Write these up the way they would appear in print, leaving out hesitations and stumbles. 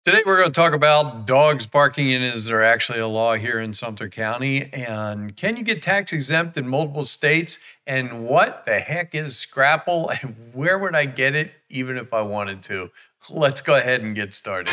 Today we're going to talk about dogs barking, and is there actually a law here in Sumter County? And can you get tax exempt in multiple states? And what the heck is Scrapple? And where would I get it even if I wanted to? Let's go ahead and get started.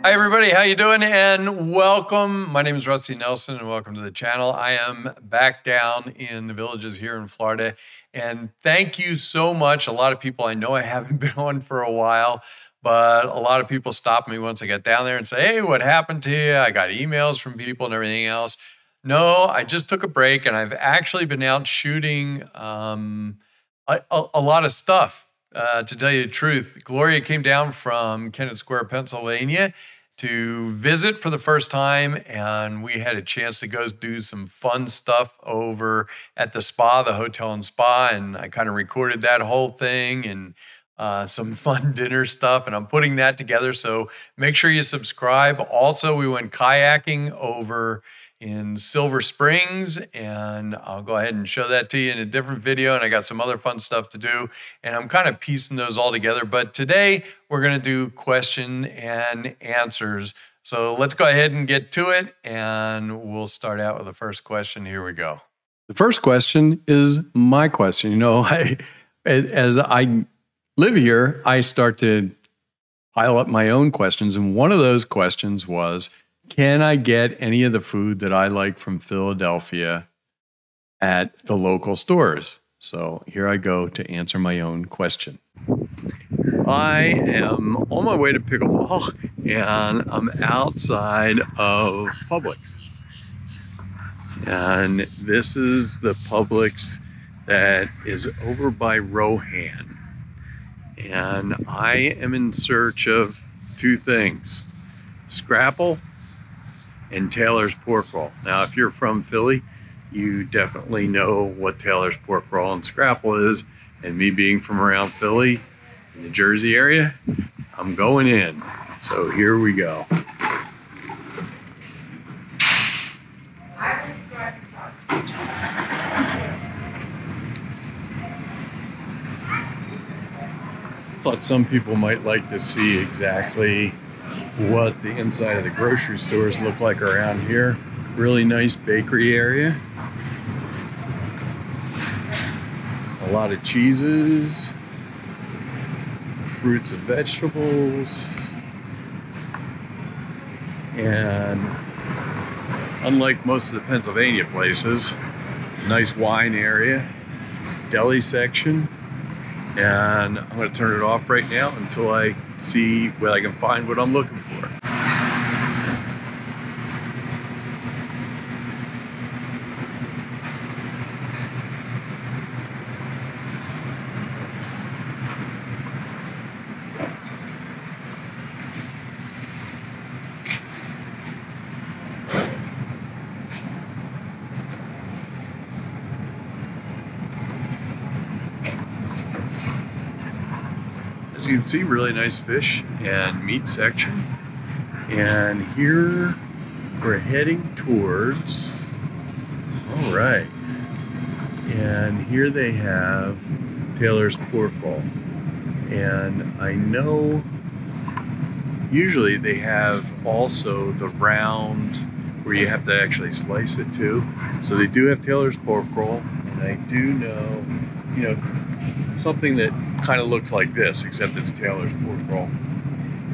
Hi everybody, how you doing? And welcome. My name is Rusty Nelson and welcome to the channel. I am back down in the Villages here in Florida. And thank you so much. A lot of people, I know I haven't been on for a while, but a lot of people stopped me once I got down there and say, hey, what happened to you? I got emails from people and everything else. No, I just took a break and I've actually been out shooting a lot of stuff. To tell you the truth, Gloria came down from Kennett Square, Pennsylvania to visit for the first time, and we had a chance to go do some fun stuff over at the spa, the hotel and spa, and I kind of recorded that whole thing and some fun dinner stuff, and I'm putting that together, so make sure you subscribe. Also, we went kayaking over in Silver Springs, and I'll go ahead and show that to you in a different video, and I got some other fun stuff to do, and I'm kind of piecing those all together. But today we're going to do question and answers. So let's go ahead and get to it, and we'll start out with the first question. Here we go. The first question is my question. You know, as I live here, I start to pile up my own questions, and one of those questions was, can I get any of the food that I like from Philadelphia at the local stores? So here I go to answer my own question. I am on my way to pickleball and I'm outside of Publix. And this is the Publix that is over by Rohan. And I am in search of two things: Scrapple and Taylor's Pork Roll. Now, if you're from Philly, you definitely know what Taylor's Pork Roll and Scrapple is. And me being from around Philly, in the Jersey area, I'm going in. So here we go. Thought some people might like to see exactly what the inside of the grocery stores look like around here. Really nice bakery area. A lot of cheeses, fruits and vegetables, and unlike most of the Pennsylvania places, nice wine area, deli section. And I'm going to turn it off right now until I see what I can find what I'm looking for. As you can see, really nice fish and meat section. And here we're heading towards, all right. And here they have Taylor's Pork Roll. And I know usually they have also the round where you have to actually slice it too. So they do have Taylor's Pork Roll. And I do know, you know, something that kind of looks like this, except it's Taylor's Pork Roll.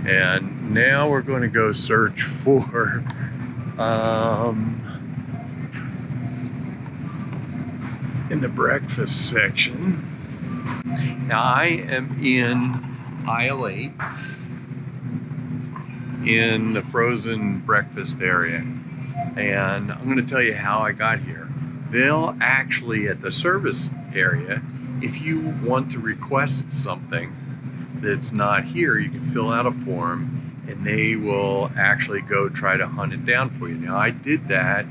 And now we're going to go search for in the breakfast section. Now I am in aisle 8 in the frozen breakfast area, and I'm going to tell you how I got here. They'll actually, at the service area, if you want to request something that's not here, you can fill out a form and they will actually go try to hunt it down for you. Now, I did that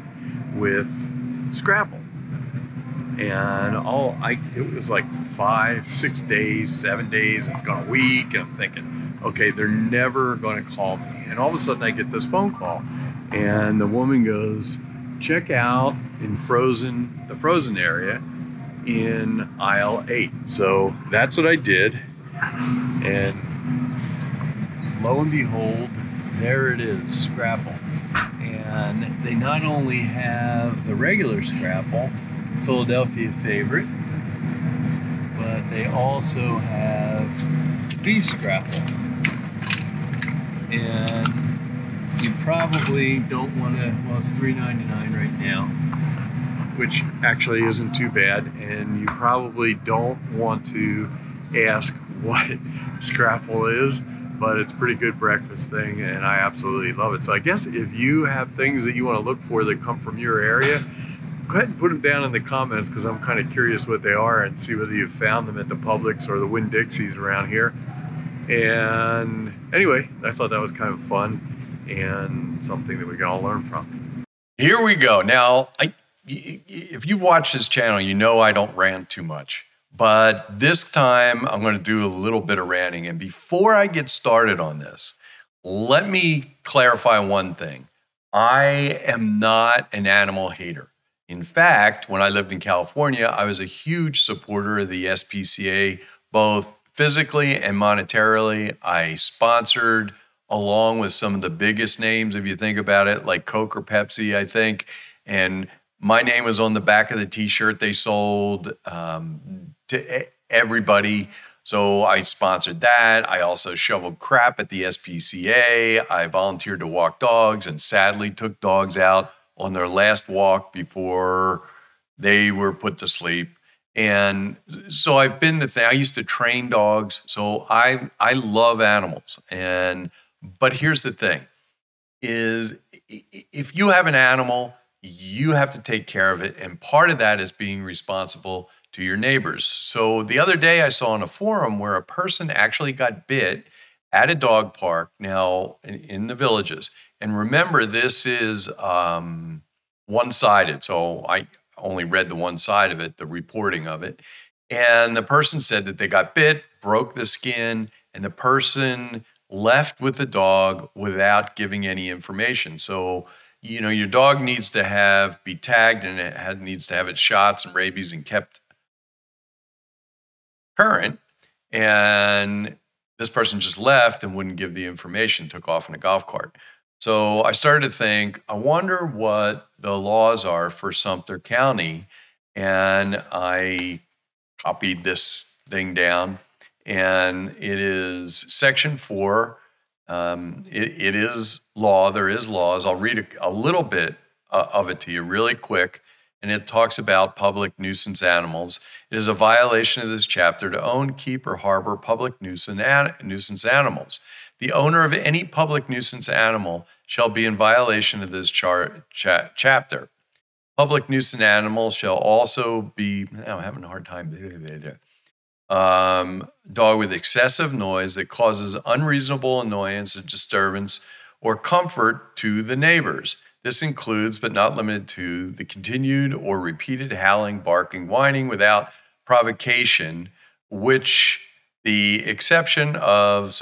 with Scrapple, and it was like 5, 6 days, 7 days, it's gone a week, and I'm thinking, okay, they're never going to call me. And all of a sudden I get this phone call, and the woman goes, check out in the frozen area in aisle 8. So that's what I did. And lo and behold, there it is, Scrapple. And they not only have the regular Scrapple, Philadelphia favorite, but they also have beef Scrapple. And you probably don't want to, well, it's $3.99 right now, which actually isn't too bad. And you probably don't want to ask what Scrapple is, but it's a pretty good breakfast thing, and I absolutely love it. So I guess if you have things that you want to look for that come from your area, go ahead and put them down in the comments, because I'm kind of curious what they are and see whether you've found them at the Publix or the Winn-Dixies around here. And anyway, I thought that was kind of fun and something that we can all learn from. Here we go. Now, if you've watched this channel, you know I don't rant too much. But this time, I'm going to do a little bit of ranting. And before I get started on this, let me clarify one thing. I am not an animal hater. In fact, when I lived in California, I was a huge supporter of the SPCA, both physically and monetarily. I sponsored, along with some of the biggest names, if you think about it, like Coke or Pepsi, I think. And my name was on the back of the t-shirt they sold to everybody. So I sponsored that. I also shoveled crap at the SPCA. I volunteered to walk dogs and sadly took dogs out on their last walk before they were put to sleep. And so I've been the thing. I used to train dogs. So I love animals. But here's the thing is, if you have an animal, you have to take care of it. And part of that is being responsible to your neighbors. So the other day I saw on a forum where a person actually got bit at a dog park now in the Villages. And remember, this is one-sided. So I only read the one side of it, the reporting of it. And the person said that they got bit, broke the skin, and the person left with the dog without giving any information. So, you know, your dog needs to be tagged, and it needs to have its shots and rabies and kept current. And this person just left and wouldn't give the information, took off in a golf cart. So I started to think, I wonder what the laws are for Sumter County. And I copied this thing down, and it is Section 4. It is law. There is laws. I'll read a little bit of it to you really quick. And it talks about public nuisance animals. It is a violation of this chapter to own, keep, or harbor public nuisance animals. The owner of any public nuisance animal shall be in violation of this chapter. Public nuisance animals shall also be, I'm having a hard time. Dog with excessive noise that causes unreasonable annoyance or disturbance or comfort to the neighbors. This includes, but not limited to, the continued or repeated howling, barking, whining without provocation, which the exception of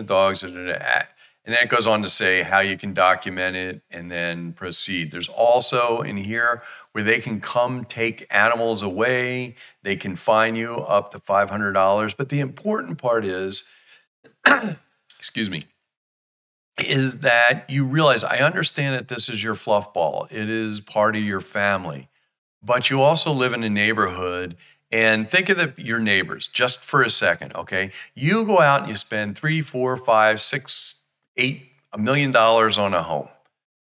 dogs, and then it goes on to say how you can document it and then proceed. There's also in here where they can come take animals away. They can fine you up to $500. But the important part is, excuse me, is that you realize, I understand that this is your fluff ball. It is part of your family. But you also live in a neighborhood, and think of your neighbors just for a second, okay? You go out and you spend $3, $4, $5, $6, $8, $1 million on a home,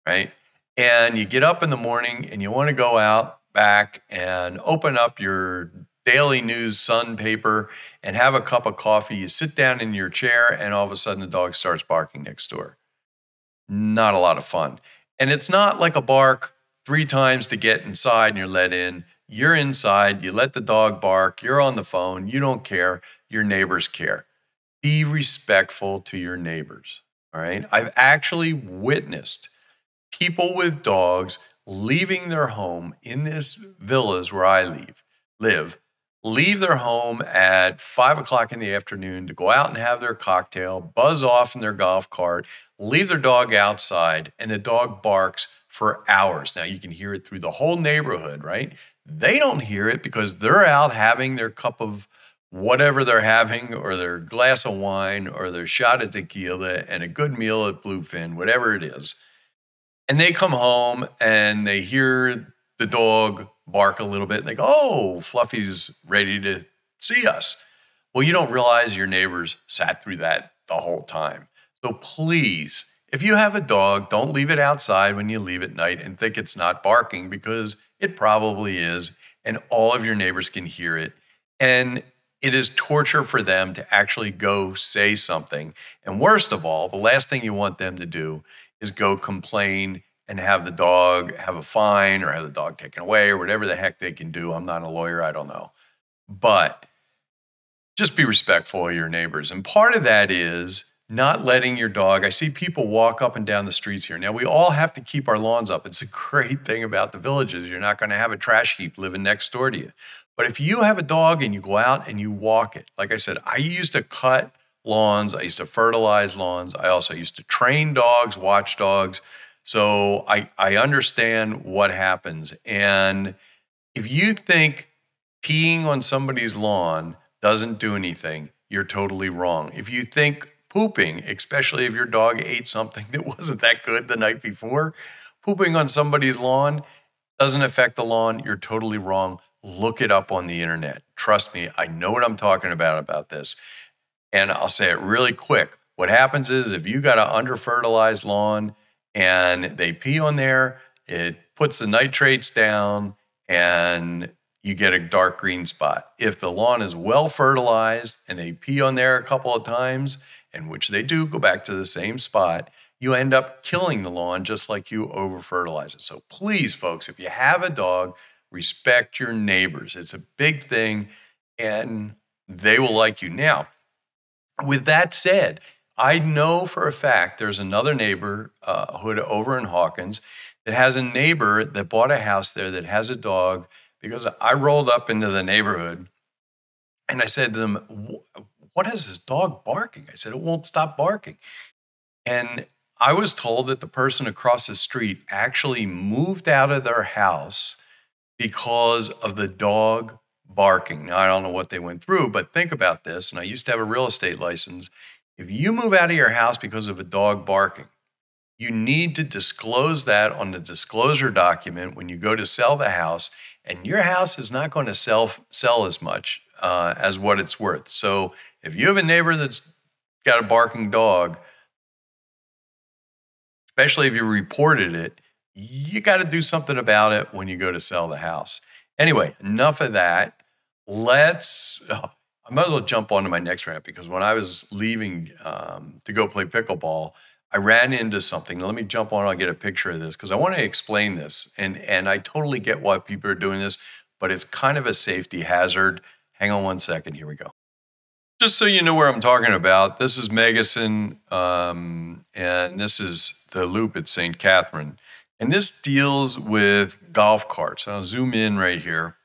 right? And you get up in the morning and you want to go out back and open up your Daily News Sun paper and have a cup of coffee. You sit down in your chair and all of a sudden the dog starts barking next door. Not a lot of fun. And it's not like a bark 3 times to get inside and you're let in. You're inside, you let the dog bark, you're on the phone, you don't care, your neighbors care. Be respectful to your neighbors, all right? I've actually witnessed people with dogs leaving their home in this villas where I live, leave their home at 5 o'clock in the afternoon to go out and have their cocktail, buzz off in their golf cart, leave their dog outside, and the dog barks for hours. Now you can hear it through the whole neighborhood, right? They don't hear it because they're out having their cup of whatever they're having, or their glass of wine, or their shot of tequila, and a good meal at Bluefin, whatever it is. And they come home and they hear the dog bark a little bit and they go, oh, Fluffy's ready to see us. Well, you don't realize your neighbors sat through that the whole time. So please, if you have a dog, don't leave it outside when you leave at night and think it's not barking, because it probably is, and all of your neighbors can hear it. And it is torture for them to actually go say something. And worst of all, the last thing you want them to do is go complain and have the dog have a fine or have the dog taken away or whatever the heck they can do. I'm not a lawyer, I don't know. But just be respectful of your neighbors. And part of that is not letting your dog, I see people walk up and down the streets here. Now, we all have to keep our lawns up. It's a great thing about the Villages. You're not going to have a trash heap living next door to you. But if you have a dog and you go out and you walk it, like I said, I used to cut lawns. I used to fertilize lawns. I also used to train dogs, watch dogs. So I understand what happens. And if you think peeing on somebody's lawn doesn't do anything, you're totally wrong. If you think pooping, especially if your dog ate something that wasn't that good the night before, pooping on somebody's lawn doesn't affect the lawn, you're totally wrong. Look it up on the internet. Trust me, I know what I'm talking about this. And I'll say it really quick. What happens is if you got an under-fertilized lawn and they pee on there, it puts the nitrates down and you get a dark green spot. If the lawn is well fertilized and they pee on there a couple of times, and which they do go back to the same spot, you end up killing the lawn just like you over-fertilize it. So please, folks, if you have a dog, respect your neighbors. It's a big thing, and they will like you. Now, with that said, I know for a fact there's another neighborhood over in Hawkins that has a neighbor that bought a house there that has a dog, because I rolled up into the neighborhood and I said to them, what is this dog barking? I said, it won't stop barking. And I was told that the person across the street actually moved out of their house because of the dog barking. Now, I don't know what they went through, but think about this. And I used to have a real estate license. If you move out of your house because of a dog barking, you need to disclose that on the disclosure document when you go to sell the house, and your house is not going to sell as much as what it's worth. So if you have a neighbor that's got a barking dog, especially if you reported it, you got to do something about it when you go to sell the house. Anyway, enough of that. I might as well jump on to my next rant, because when I was leaving to go play pickleball, I ran into something. Let me jump on. I'll get a picture of this because I want to explain this. And I totally get why people are doing this, but it's kind of a safety hazard. Hang on one second. Here we go. Just so you know where I'm talking about, this is Megason, and this is the loop at St. Catherine. And this deals with golf carts. I'll zoom in right here.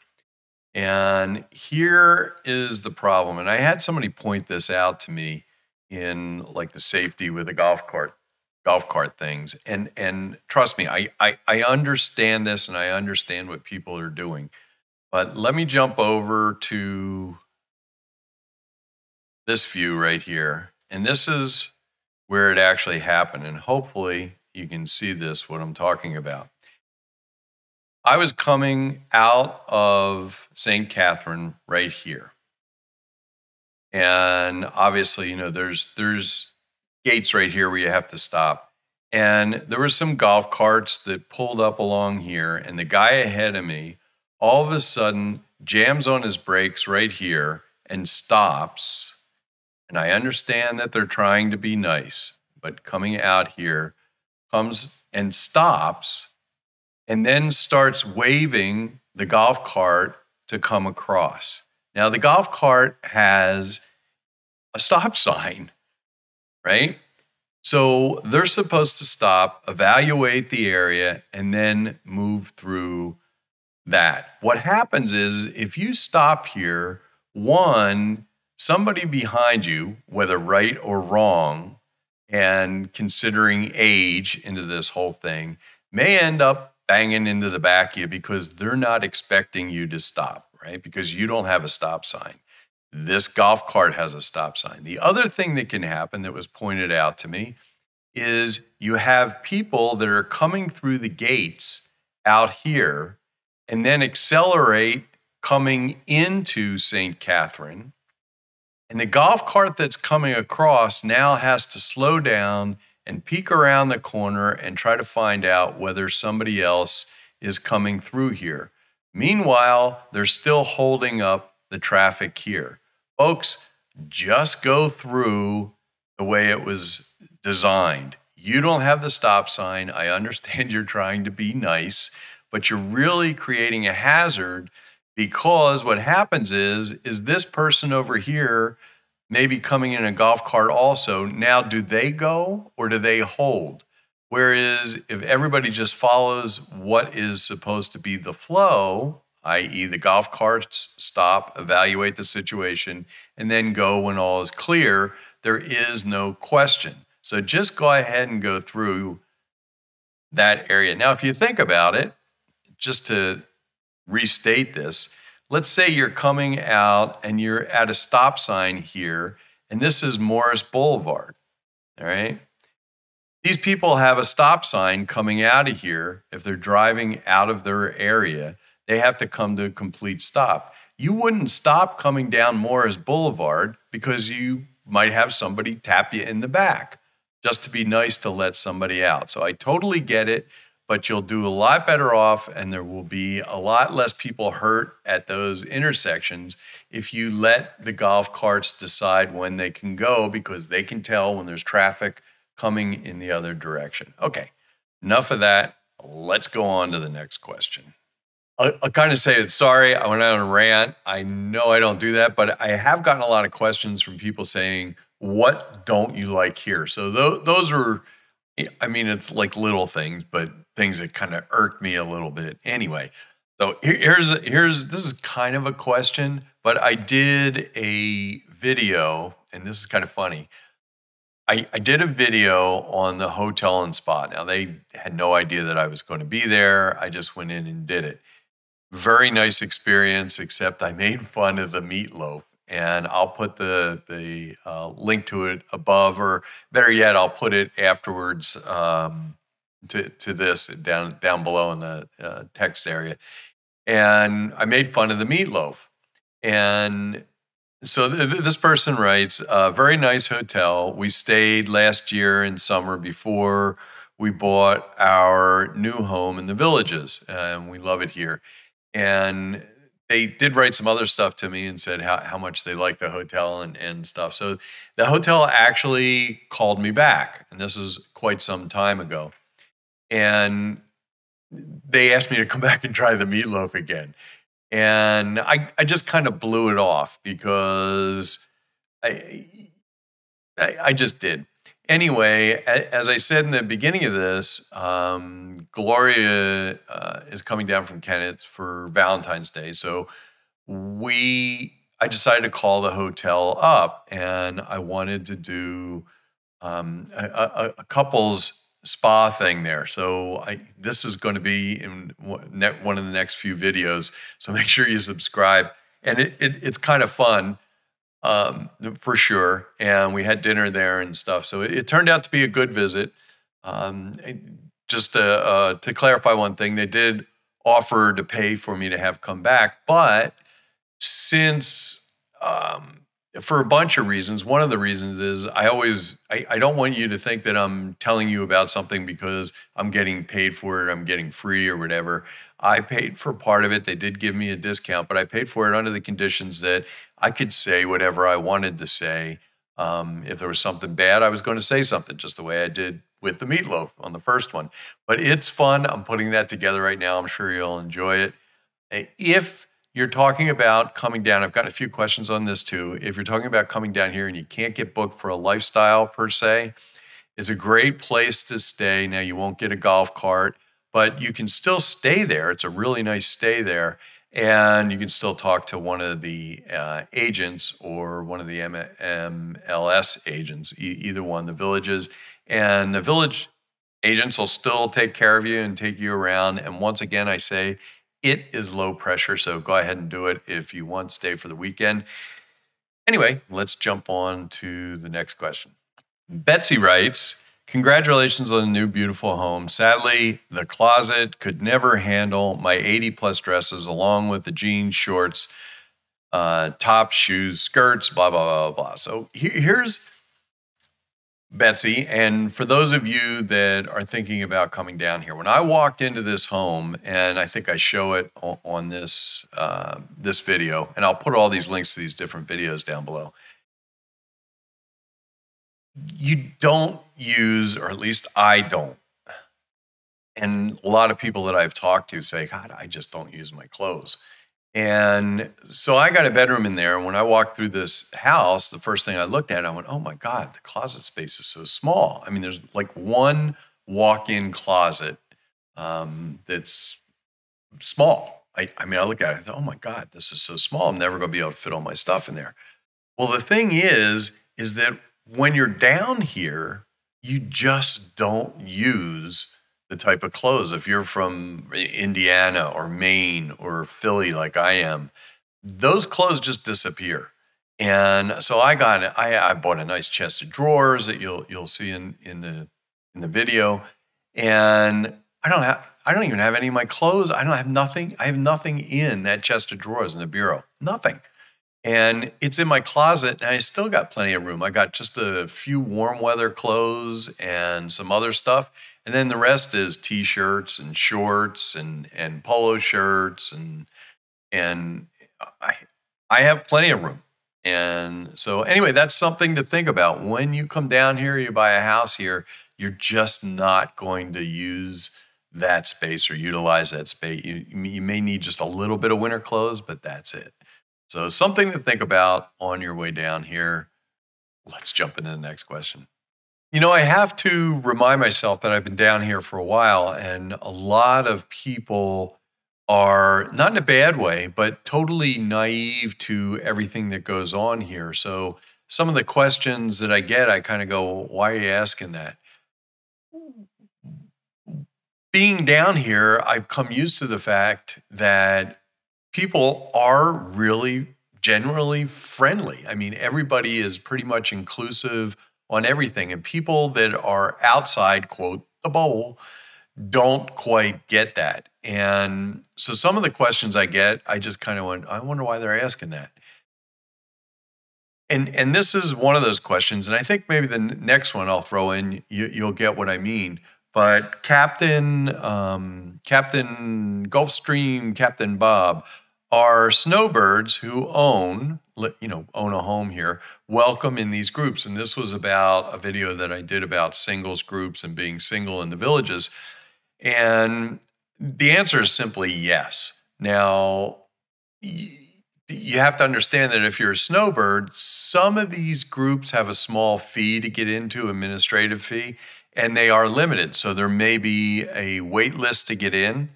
And here is the problem. And I had somebody point this out to me in like the safety with the golf cart things. And trust me, I understand this and I understand what people are doing. But let me jump over to this view right here. And this is where it actually happened. And hopefully you can see this, what I'm talking about. I was coming out of St. Catherine right here. And obviously, you know, there's gates right here where you have to stop. And there were some golf carts that pulled up along here, and the guy ahead of me all of a sudden jams on his brakes right here and stops. And I understand that they're trying to be nice, but coming out here comes and stops and then starts waving the golf cart to come across. Now, the golf cart has a stop sign, right? So they're supposed to stop, evaluate the area, and then move through that. What happens is if you stop here, one, somebody behind you, whether right or wrong, and considering age into this whole thing, may end up banging into the back of you because they're not expecting you to stop, right? Because you don't have a stop sign. This golf cart has a stop sign. The other thing that can happen that was pointed out to me is you have people that are coming through the gates out here and then accelerate coming into St. Catherine. And the golf cart that's coming across now has to slow down and peek around the corner and try to find out whether somebody else is coming through here. Meanwhile, they're still holding up the traffic here. Folks, just go through the way it was designed. You don't have the stop sign. I understand you're trying to be nice, but you're really creating a hazard, because what happens is this person over here may be coming in a golf cart also. Now, do they go or do they hold? Whereas if everybody just follows what is supposed to be the flow, i.e. the golf carts stop, evaluate the situation, and then go when all is clear, there is no question. So just go ahead and go through that area. Now, if you think about it, just to restate this, let's say you're coming out and you're at a stop sign here, and this is Morris Boulevard, all right? These people have a stop sign coming out of here. If they're driving out of their area, they have to come to a complete stop. You wouldn't stop coming down Morris Boulevard because you might have somebody tap you in the back just to be nice to let somebody out. So I totally get it, but you'll do a lot better off, and there will be a lot less people hurt at those intersections if you let the golf carts decide when they can go, because they can tell when there's traffic coming in the other direction. Okay, enough of that. Let's go on to the next question. I'll kind of say it. Sorry, I went on a rant. I know I don't do that, but I have gotten a lot of questions from people saying, what don't you like here? So those are, I mean, it's like little things, but things that kind of irked me a little bit. Anyway, so this is kind of a question, but I did a video, and this is kind of funny. I did a video on the hotel and spa. Now, they had no idea that I was going to be there. I just went in and did it. Very nice experience, except I made fun of the meatloaf. And I'll put the link to it above, or better yet, I'll put it afterwards to this down below in the text area. And I made fun of the meatloaf. And so this person writes, very nice hotel. We stayed last year in summer before we bought our new home in the Villages, and we love it here. And they did write some other stuff to me and said how much they liked the hotel and stuff. So the hotel actually called me back, and this is quite some time ago. And they asked me to come back and try the meatloaf again. And I just kind of blew it off because I just did. Anyway, as I said in the beginning of this, Gloria is coming down from Kennett for Valentine's Day. So I decided to call the hotel up, and I wanted to do a couple's spa thing there. So this is going to be in one of the next few videos. So make sure you subscribe. And it's kind of fun. For sure. And we had dinner there and stuff. So it turned out to be a good visit. Just to clarify one thing, they did offer to pay for me to have come back. But since, for a bunch of reasons, one of the reasons is I don't want you to think that I'm telling you about something because I'm getting paid for it, I'm getting free or whatever. I paid for part of it. They did give me a discount, but I paid for it under the conditions that I could say whatever I wanted to say. If there was something bad, I was going to say something, just the way I did with the meatloaf on the first one. But it's fun. I'm putting that together right now. I'm sure you'll enjoy it. If you're talking about coming down, I've got a few questions on this too. If you're talking about coming down here and you can't get booked for a lifestyle per se, it's a great place to stay. Now, you won't get a golf cart, but you can still stay there. It's a really nice stay there. And you can still talk to one of the agents or one of the MLS agents, either one, the Villages. And the Village Agents will still take care of you and take you around. And once again, I say it is low pressure. So go ahead and do it if you want to stay for the weekend. Anyway, let's jump on to the next question. Betsy writes, congratulations on a new beautiful home. Sadly, the closet could never handle my 80 plus dresses along with the jeans, shorts, tops, shoes, skirts, blah, blah, blah, blah. So here's Betsy. And for those of you that are thinking about coming down here, when I walked into this home, and I think I show it on this, this video, and I'll put all these links to these different videos down below. You don't use, or at least I don't. And a lot of people that I've talked to say, God, I just don't use my clothes. And so I got a bedroom in there. And when I walked through this house, the first thing I looked at, I went, oh my God, the closet space is so small. I mean, there's like one walk-in closet that's small. I mean, I look at it, I thought, oh my God, this is so small. I'm never going to be able to fit all my stuff in there. Well, the thing is that when you're down here, you just don't use the type of clothes. If you're from Indiana or Maine or Philly, like I am, those clothes just disappear. And so I bought a nice chest of drawers that you'll see in the video. And I don't even have any of my clothes. I have nothing in that chest of drawers in the bureau. Nothing. And it's in my closet, and I still got plenty of room. I got just a few warm weather clothes and some other stuff. And then the rest is t-shirts and shorts and polo shirts. And I have plenty of room. And so anyway, that's something to think about. When you come down here, you buy a house here, you're just not going to use that space or utilize that space. You may need just a little bit of winter clothes, but that's it. So something to think about on your way down here. Let's jump into the next question. You know, I have to remind myself that I've been down here for a while, and a lot of people are, not in a bad way, but totally naive to everything that goes on here. So some of the questions that I get, I kind of go, why are you asking that? Being down here, I've come used to the fact that people are really generally friendly. I mean, everybody is pretty much inclusive on everything. And people that are outside, quote, the bubble, don't quite get that. And so some of the questions I get, I just kind of went, I wonder why they're asking that. And this is one of those questions. And I think maybe the next one I'll throw in, you'll get what I mean. But Captain Gulfstream, Captain Bob, are snowbirds who own a home here, welcome in these groups. And this was about a video that I did about singles groups and being single in the villages. And the answer is simply yes. Now, you have to understand that if you're a snowbird, some of these groups have a small fee to get into, administrative fee, and they are limited. So there may be a wait list to get in.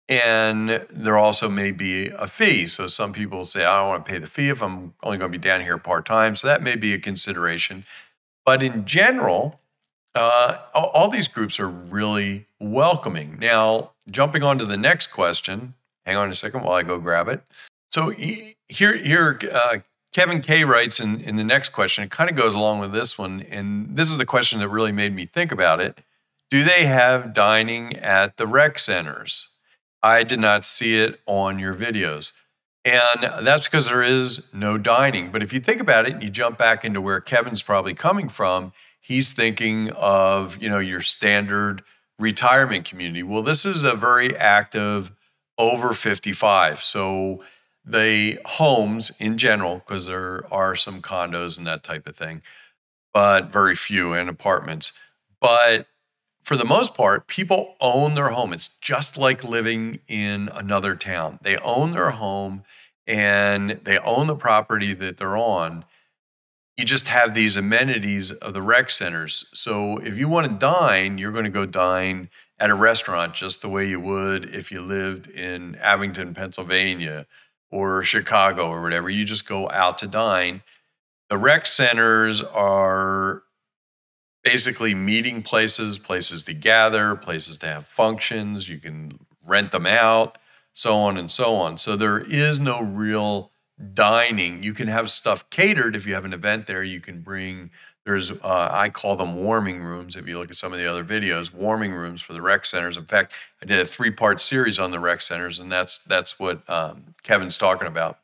And there also may be a fee. So some people say, I don't want to pay the fee if I'm only going to be down here part-time. So that may be a consideration. But in general, all these groups are really welcoming. Now, jumping on to the next question, hang on a second while I go grab it. So here Kevin K writes in the next question, it kind of goes along with this one. And this is the question that really made me think about it. Do they have dining at the rec centers? I did not see it on your videos. And that's because there is no dining. But if you think about it, and you jump back into where Kevin's probably coming from, he's thinking of, your standard retirement community. Well, this is a very active over 55. So the homes in general, because there are some condos and that type of thing, but very few, and apartments. But for the most part, people own their home. It's just like living in another town. They own their home and they own the property that they're on. You just have these amenities of the rec centers. So if you want to dine, you're going to go dine at a restaurant just the way you would if you lived in Abington, Pennsylvania, or Chicago or whatever. You just go out to dine. The rec centers are basically meeting places, places to gather, places to have functions. You can rent them out, so on and so on. So there is no real dining. You can have stuff catered if you have an event there. You can bring, I call them warming rooms. If you look at some of the other videos, warming rooms for the rec centers. In fact, I did a 3-part series on the rec centers, and that's what Kevin's talking about.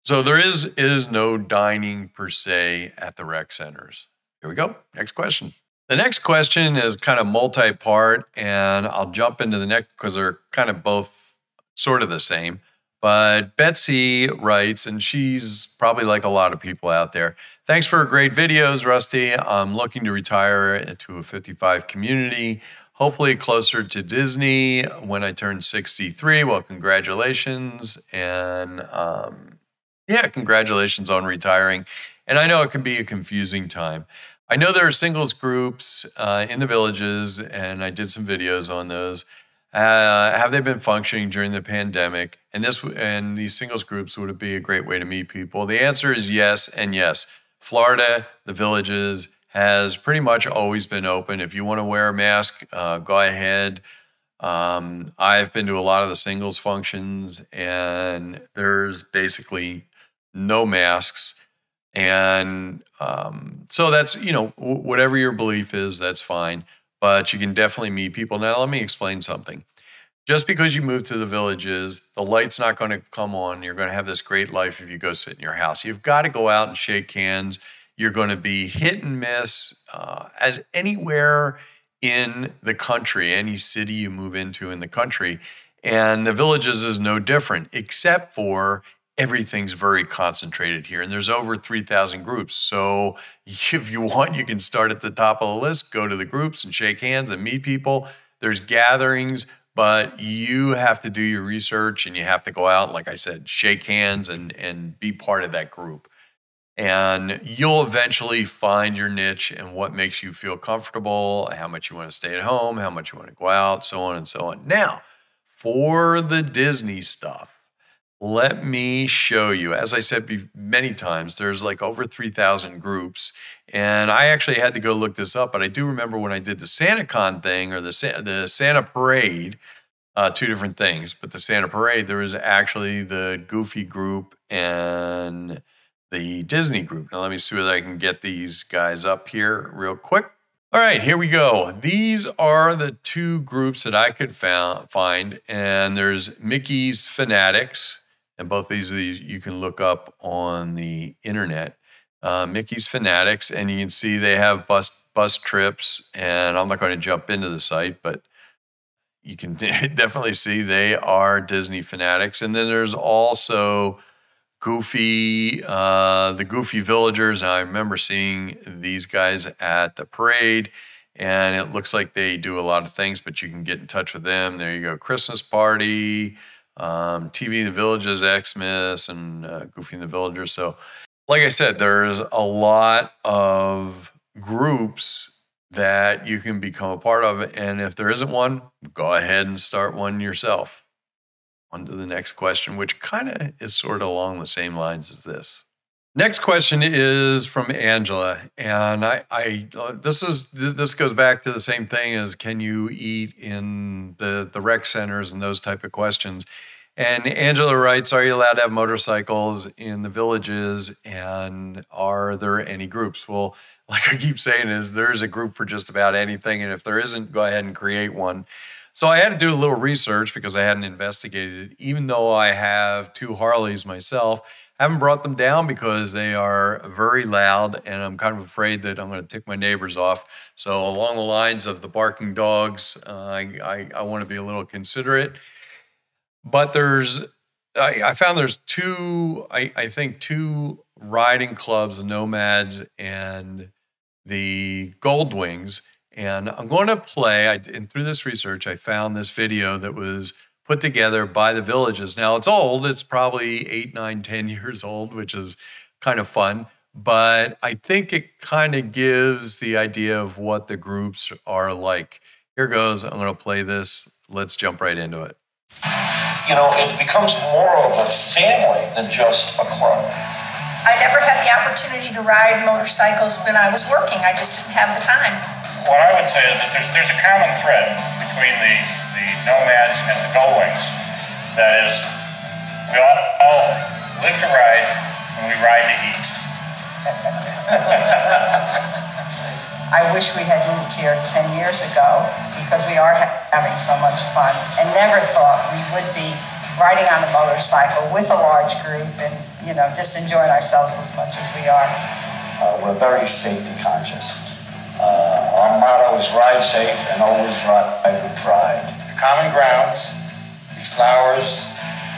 So there is no dining per se at the rec centers. Here we go. Next question. The next question is kind of multi-part, and I'll jump into the next because they're kind of both sort of the same. But Betsy writes, and she's probably like a lot of people out there. Thanks for great videos, Rusty. I'm looking to retire to a 55 community, hopefully closer to Disney when I turn 63. Well, congratulations. And yeah, congratulations on retiring. And I know it can be a confusing time. I know there are singles groups in the villages, and I did some videos on those. Have they been functioning during the pandemic? And these singles groups, would it be a great way to meet people? The answer is yes and yes. Florida, the villages, has pretty much always been open. If you want to wear a mask, go ahead. I've been to a lot of the singles functions, and there's basically no masks. And so that's, whatever your belief is, that's fine. But you can definitely meet people. Now, let me explain something. Just because you move to the villages, the light's not going to come on. You're going to have this great life if you go sit in your house. You've got to go out and shake hands. You're going to be hit and miss as anywhere in the country, any city you move into in the country. And the villages is no different, except for everything's very concentrated here, and there's over 3,000 groups. So if you want, you can start at the top of the list, go to the groups and shake hands and meet people. There's gatherings, but you have to do your research, and you have to go out, like I said, shake hands and be part of that group. And you'll eventually find your niche and what makes you feel comfortable, how much you want to stay at home, how much you want to go out, so on and so on. Now, for the Disney stuff, let me show you. As I said many times, there's like over 3,000 groups, and I actually had to go look this up, but I do remember when I did the SantaCon thing, or the Santa Parade, 2 different things, but the Santa Parade, there was actually the Goofy group and the Disney group. Now let me see whether I can get these guys up here real quick. All right, here we go. These are the 2 groups that I could find, and there's Mickey's Fanatics. And both these you can look up on the internet. Mickey's Fanatics, and you can see they have bus trips. And I'm not going to jump into the site, but you can definitely see they are Disney Fanatics. And then there's also Goofy, the Goofy Villagers. And I remember seeing these guys at the parade, and it looks like they do a lot of things, but you can get in touch with them. There you go, Christmas Party, TV the Villages, Xmas, and Goofy and the Villagers. So like I said, there's a lot of groups that you can become a part of. And if there isn't one, go ahead and start one yourself. On to the next question, which kind of is sort of along the same lines as this. Next question is from Angela, and this goes back to the same thing as can you eat in the rec centers and those type of questions. And Angela writes, are you allowed to have motorcycles in the villages, and are there any groups? Well, like I keep saying, there's a group for just about anything, and if there isn't, go ahead and create one. So I had to do a little research because I hadn't investigated it. Even though I have 2 Harleys myself, I haven't brought them down because they are very loud, and I'm kind of afraid that I'm going to tick my neighbors off. So along the lines of the barking dogs, I want to be a little considerate. But I found there's 2, I think 2 riding clubs, the Nomads and the Goldwings. And I'm going to play, and through this research, I found this video that was put together by the villages. Now, it's old. It's probably 8, 9, 10 years old, which is kind of fun. But I think it kind of gives the idea of what the groups are like. Here goes. I'm going to play this. Let's jump right into it. It becomes more of a family than just a club. I never had the opportunity to ride motorcycles when I was working. I just didn't have the time. What I would say is that there's a common thread between the Nomads and the Goldwings. That is, we all live to ride and we ride to eat. I wish we had moved here 10 years ago because we are having so much fun and never thought we would be riding on a motorcycle with a large group and, you know, just enjoying ourselves as much as we are. We're very safety conscious. Our motto is ride safe and always ride with pride. The common grounds, the flowers,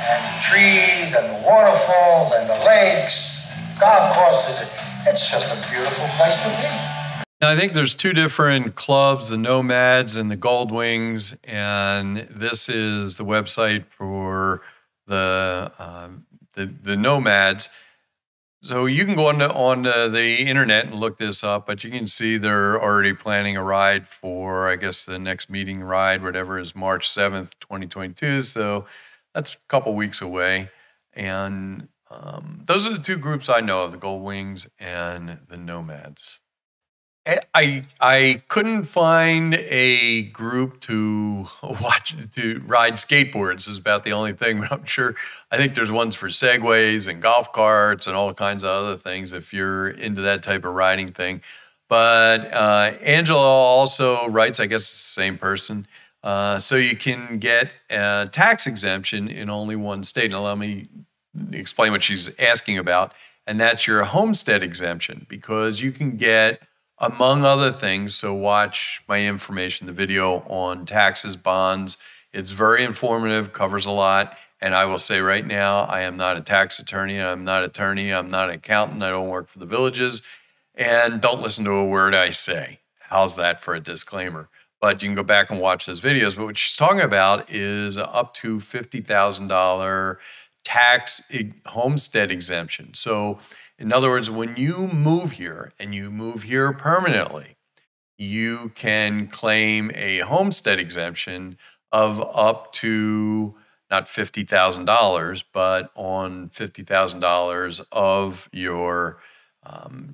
and the trees, and the waterfalls, and the lakes, golf courses, it's just a beautiful place to be. Now, I think there's two different clubs, the Nomads and the Goldwings, and this is the website for the Nomads. So you can go on the internet and look this up, but you can see they're already planning a ride for, I guess, the next meeting ride, whatever, is March 7th, 2022. So that's a couple weeks away. And those are the two groups I know of, the Goldwings and the Nomads. I couldn't find a group to ride skateboards. Is about the only thing, but I'm sure, I think there's ones for segways and golf carts and all kinds of other things if you're into that type of riding thing. But Angela also writes, I guess it's the same person, so you can get a tax exemption in only one state. Now let me explain what she's asking about, and that's your homestead exemption, because you can get, among other things, so watch my information, the video on taxes, bonds. It's very informative, covers a lot. And I will say right now, I am not a tax attorney. I'm not an attorney. I'm not an accountant. I don't work for the Villages. And don't listen to a word I say. How's that for a disclaimer? But you can go back and watch those videos. But what she's talking about is up to $50,000 tax homestead exemption. So in other words, when you move here and you move here permanently, you can claim a homestead exemption of up to not $50,000, but on $50,000 of your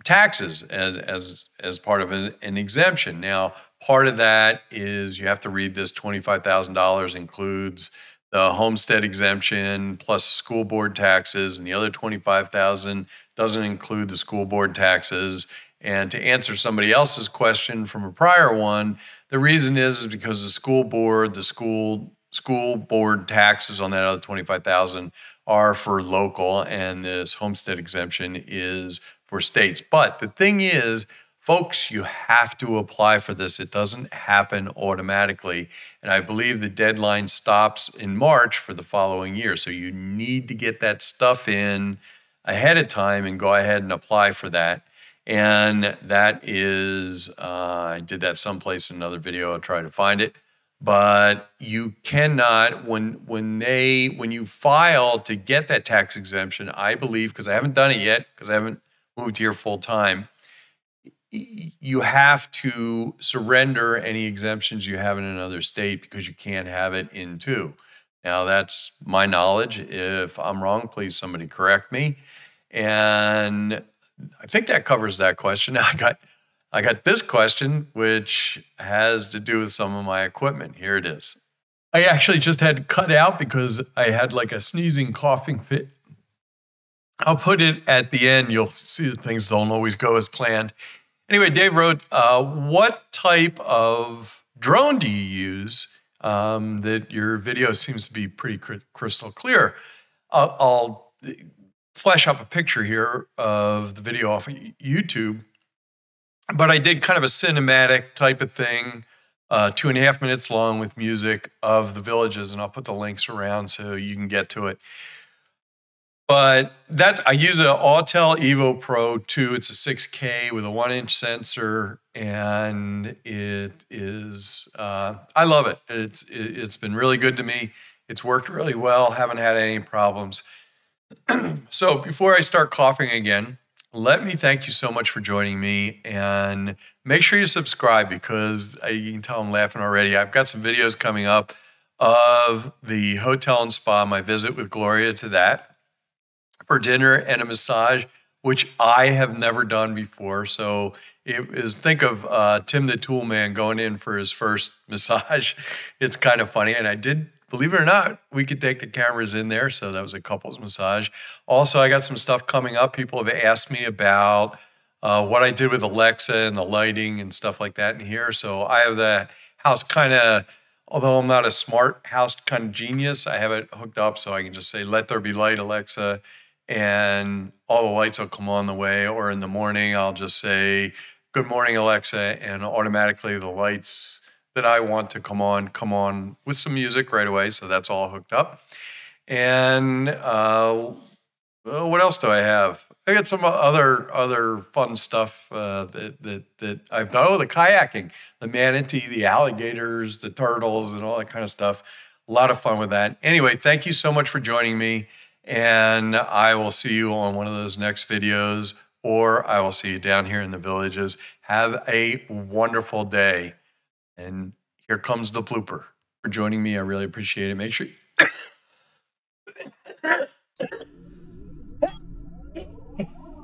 taxes as part of an exemption. Now, part of that is you have to read this. $25,000 includes the homestead exemption plus school board taxes, and the other $25,000 doesn't include the school board taxes. And to answer somebody else's question from a prior one, the reason is because the school board taxes on that other $25,000 are for local, and this homestead exemption is for states. But the thing is, folks, you have to apply for this. It doesn't happen automatically. And I believe the deadline stops in March for the following year. So you need to get that stuff in ahead of time and go ahead and apply for that. And that is, I did that someplace in another video. I'll try to find it. But you cannot, when you file to get that tax exemption, I believe, because I haven't done it yet, because I haven't moved here full time, you have to surrender any exemptions you have in another state because you can't have it in two. Now, that's my knowledge. If I'm wrong, please somebody correct me. And I think that covers that question. Now, I got this question, which has to do with some of my equipment. Here it is. I actually just had to cut out because I had like a sneezing, coughing fit. I'll put it at the end. You'll see that things don't always go as planned. Anyway, Dave wrote, what type of drone do you use? That your video seems to be pretty crystal clear. I'll flash up a picture here of the video off of YouTube. But I did kind of a cinematic type of thing, 2.5 minutes long with music of the Villages, and I'll put the links around so you can get to it. But I use an Autel Evo Pro 2. It's a 6K with a 1-inch sensor, and it is, I love it. It's been really good to me. It's worked really well. Haven't had any problems. So before I start coughing again, let me thank you so much for joining me, and make sure you subscribe because you can tell I'm laughing already. I've got some videos coming up of the hotel and spa, my visit with Gloria to that, for dinner and a massage which I have never done before. So it is, think of Tim the Tool Man going in for his first massage. It's kind of funny. And I did, believe it or not, we could take the cameras in there. So that was a couples massage. Also, I got some stuff coming up. People have asked me about what I did with Alexa and the lighting and stuff like that in here. So I have the house kind of, although I'm not a smart house kind of genius, I have it hooked up so I can just say, let there be light, Alexa, and all the lights will come on the way. Or in the morning, I'll just say, good morning, Alexa, and automatically the lights that I want to come on with some music right away. So that's all hooked up. And what else do I have? I got some other fun stuff that I've done. Oh, the kayaking, the manatee, the alligators, the turtles, and all that kind of stuff. A lot of fun with that. Anyway, thank you so much for joining me, and I will see you on one of those next videos, or I will see you down here in the Villages. Have a wonderful day. And here comes the blooper. For joining me, I really appreciate it. Make sure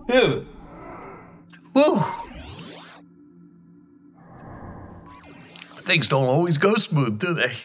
Ew. Woo. Things don't always go smooth, do they?